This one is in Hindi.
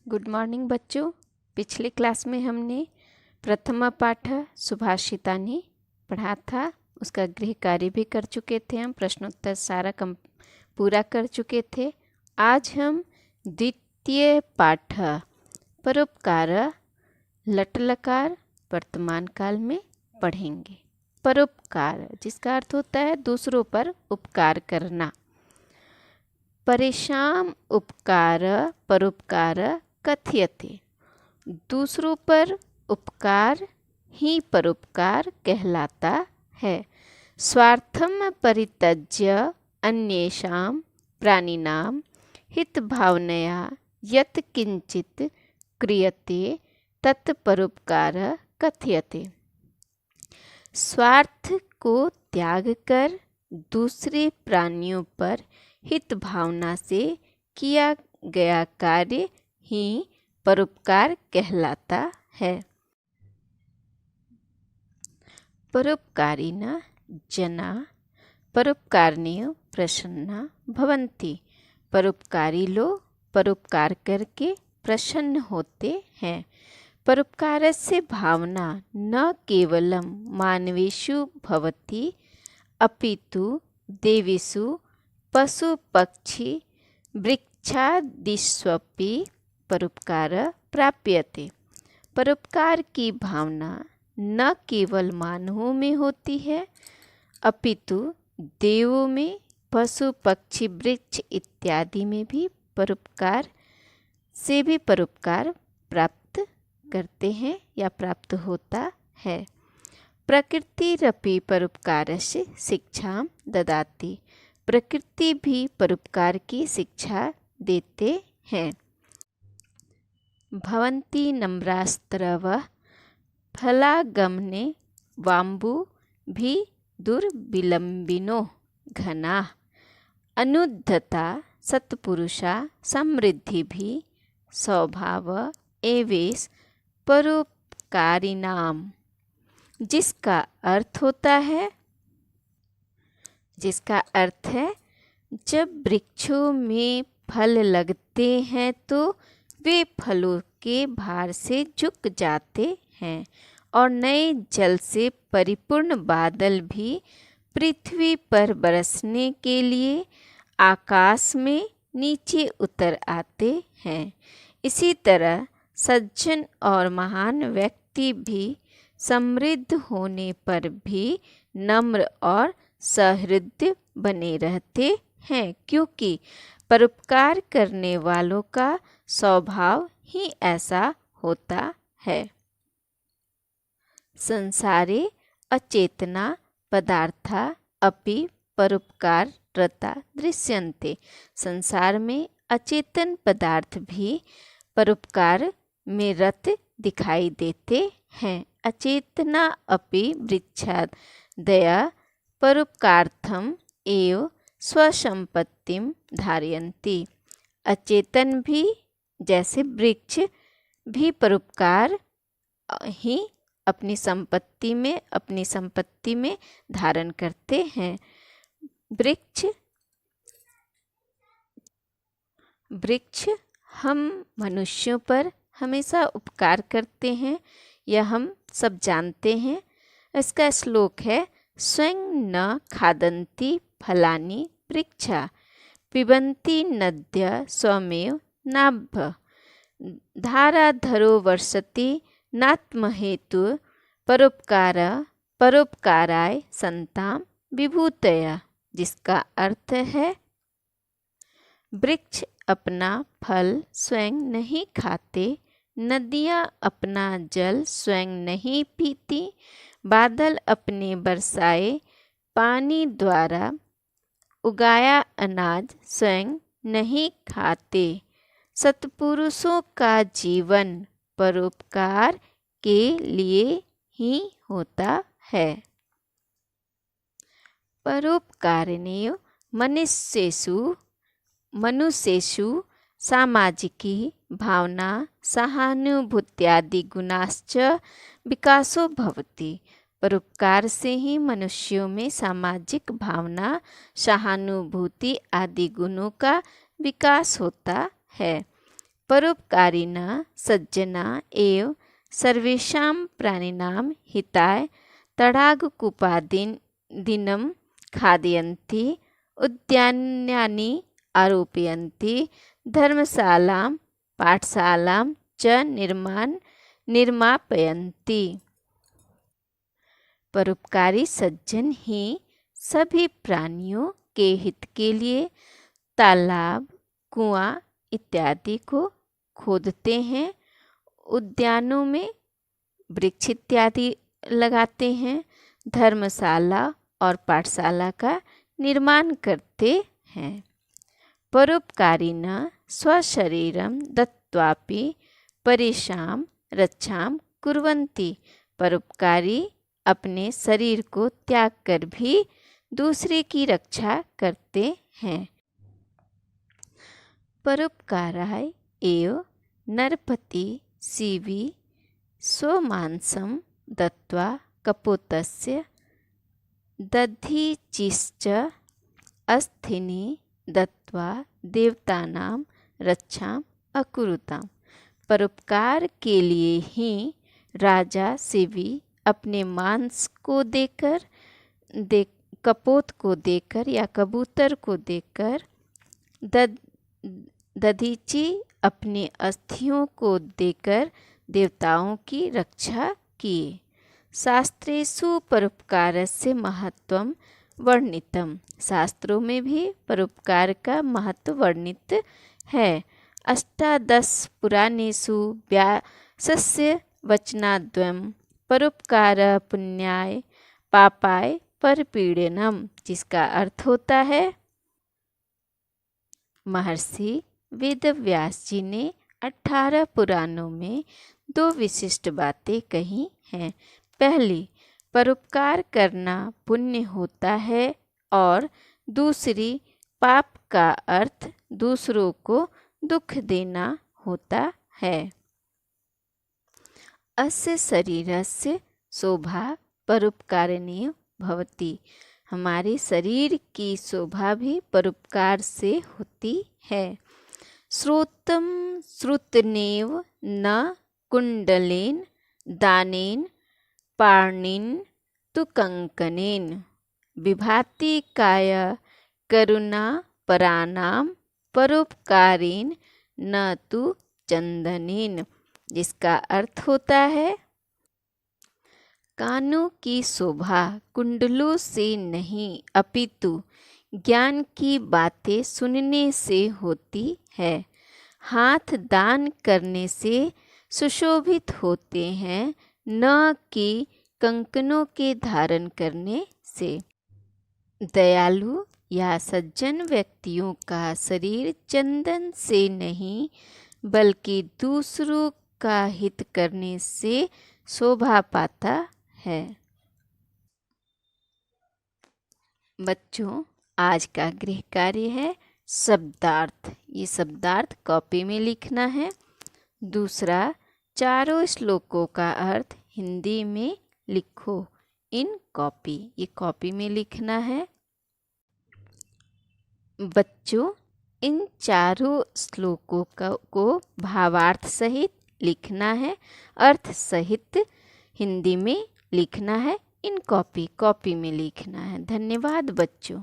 गुड मॉर्निंग बच्चों। पिछले क्लास में हमने प्रथम पाठ सुभाषितानि पढ़ा था। उसका गृह कार्य भी कर चुके थे, हम प्रश्नोत्तर सारा पूरा कर चुके थे। आज हम द्वितीय पाठ परोपकार लट लकार वर्तमान काल में पढ़ेंगे। परोपकार जिसका अर्थ होता है दूसरों पर उपकार करना। परेशान उपकार परोपकार कथ्यते। दूसरों पर उपकार ही परोपकार कहलाता है। स्वार्थम परित्यज्य अन्येषां प्राणिनां हित भावनया यत् किंचित क्रियते तत् परोपकार कथ्यते। स्वार्थ को त्याग कर दूसरे प्राणियों पर हित भावना से किया गया कार्य ही परोपकार कहलाता है। परोपकारिणः जनाः परोपकारेण प्रसन्ना भवन्ति। परोपकारी लोग परोपकार करके प्रसन्न होते हैं। परोपकारस्य भावना न केवलं मानवेषु भवति अपितु देवेषु पशु पक्षी वृक्षादिष्वपि परोपकार प्राप्यते। परोपकार की भावना न केवल मानवों में होती है अपितु देवों में, पशु पक्षी वृक्ष इत्यादि में भी परोपकार प्राप्त करते हैं या प्राप्त होता है। प्रकृतिरपि परोपकारस्य शिक्षां ददाति। प्रकृति भी परोपकार की शिक्षा देते हैं। भवन्ति नम्रास्त्रवः फलागमने वाम्बु भी दुर्विलम्बिनो घनाः। अनुद्धता सत्पुरुषा समृद्धि भी स्वभाव एवेश परोपकारिणाम। जिसका अर्थ है जब वृक्षों में फल लगते हैं तो वे फलों के भार से झुक जाते हैं और नए जल से परिपूर्ण बादल भी पृथ्वी पर बरसने के लिए आकाश में नीचे उतर आते हैं। इसी तरह सज्जन और महान व्यक्ति भी समृद्ध होने पर भी नम्र और सहृदय बने रहते हैं, क्योंकि परोपकार करने वालों का स्वभाव ही ऐसा होता है। संसारे अचेतना पदार्था अपि परोपकाररता दृश्यन्ते। संसार में अचेतन पदार्थ भी परोपकार में रत दिखाई देते हैं। अचेतना अपि वृक्षादया परोपकार्थम एव स्वसंपत्तिं धारयन्ति। अचेतन भी जैसे वृक्ष भी परोपकार ही अपनी संपत्ति में धारण करते हैं। वृक्ष हम मनुष्यों पर हमेशा उपकार करते हैं, यह हम सब जानते हैं। इसका श्लोक है स्वयं न खादन्ति फलानि वृक्षा पिबन्ति नद्यः स्वमेव नाभ। धाराधरो वर्षति नात्महेतु परोपकाराय संताम विभूतया। जिसका अर्थ है वृक्ष अपना फल स्वयं नहीं खाते, नदियाँ अपना जल स्वयं नहीं पीती, बादल अपने बरसाए पानी द्वारा उगाया अनाज स्वयं नहीं खाते। सत्पुरुषों का जीवन परोपकार के लिए ही होता है। परोपकारेण मनुष्येषु सामाजिकी भावना सहानुभूत्यादि गुणाश्च विकासो भवति। परोपकार से ही मनुष्यों में सामाजिक भावना, सहानुभूति आदि गुणों का विकास होता है। परोपकारिणः सज्जना एव सर्वेषां प्राणिनां हिताय तडागकूपादिनं खादयन्ति, उद्यानानि आरोपयन्ति, धर्मशालां पाठशालां च निर्मापयन्ति। परोपकारी सज्जन ही सभी प्राणियों के हित के लिए तालाब, कुआं इत्यादि को खोदते हैं, उद्यानों में वृक्ष इत्यादि लगाते हैं, धर्मशाला और पाठशाला का निर्माण करते हैं। परोपकारिणः स्वशरीरं दत्त्वापि परेषां रक्षां कुर्वन्ति। परोपकारी अपने शरीर को त्याग कर भी दूसरे की रक्षा करते हैं। परोपकाराय एव नरपति शिवी स्वमांसं दत्त्वा कपोतस्य दधीचिश्च अस्थिनि दत्त्वा देवतानां रक्षाम् अकुरुताम्। परोपकार के लिए ही राजा शिवी अपने मांस को देकर कपोत को देकर या कबूतर को देकर दधीचि अपने अस्थियों को देकर देवताओं की रक्षा किए। शास्त्रेषु परोपकारस्य महत्वं वर्णितम्। शास्त्रों में भी परोपकार का महत्व वर्णित है। 18 पुराणेषु व्यासस्य वचनाद्वयम् परोपकार पुण्याय पापाय परपीडनम, जिसका अर्थ होता है महर्षि वेदव्यास जी ने 18 पुराणों में 2 विशिष्ट बातें कही हैं। पहली, परोपकार करना पुण्य होता है, और दूसरी, पाप का अर्थ दूसरों को दुख देना होता है। अस्य शरीरस्य शोभा परोपकारेण भवति। हमारे शरीर की शोभा भी परोपकार से होती है। श्रोत्रं श्रुतनेव न कुंडलेन दानेन पाणिन तु कंकनेन विभाति काय करुणा परानां परोपकारेण न तु चंदनेन, जिसका अर्थ होता है कानों की शोभा कुंडलों से नहीं अपितु ज्ञान की बातें सुनने से होती है। हाथ दान करने से सुशोभित होते हैं, न कि कंकनों के धारण करने से। दयालु या सज्जन व्यक्तियों का शरीर चंदन से नहीं बल्कि दूसरों का हित करने से शोभा पाता है। बच्चों, आज का गृह कार्य है शब्दार्थ। ये शब्दार्थ कॉपी में लिखना है। दूसरा, चारों श्लोकों का अर्थ हिंदी में लिखो इन कॉपी। ये कॉपी में लिखना है। बच्चों, इन चारों श्लोकों को भावार्थ सहित लिखना है, अर्थ सहित हिंदी में लिखना है। इन कॉपी में लिखना है। धन्यवाद बच्चों।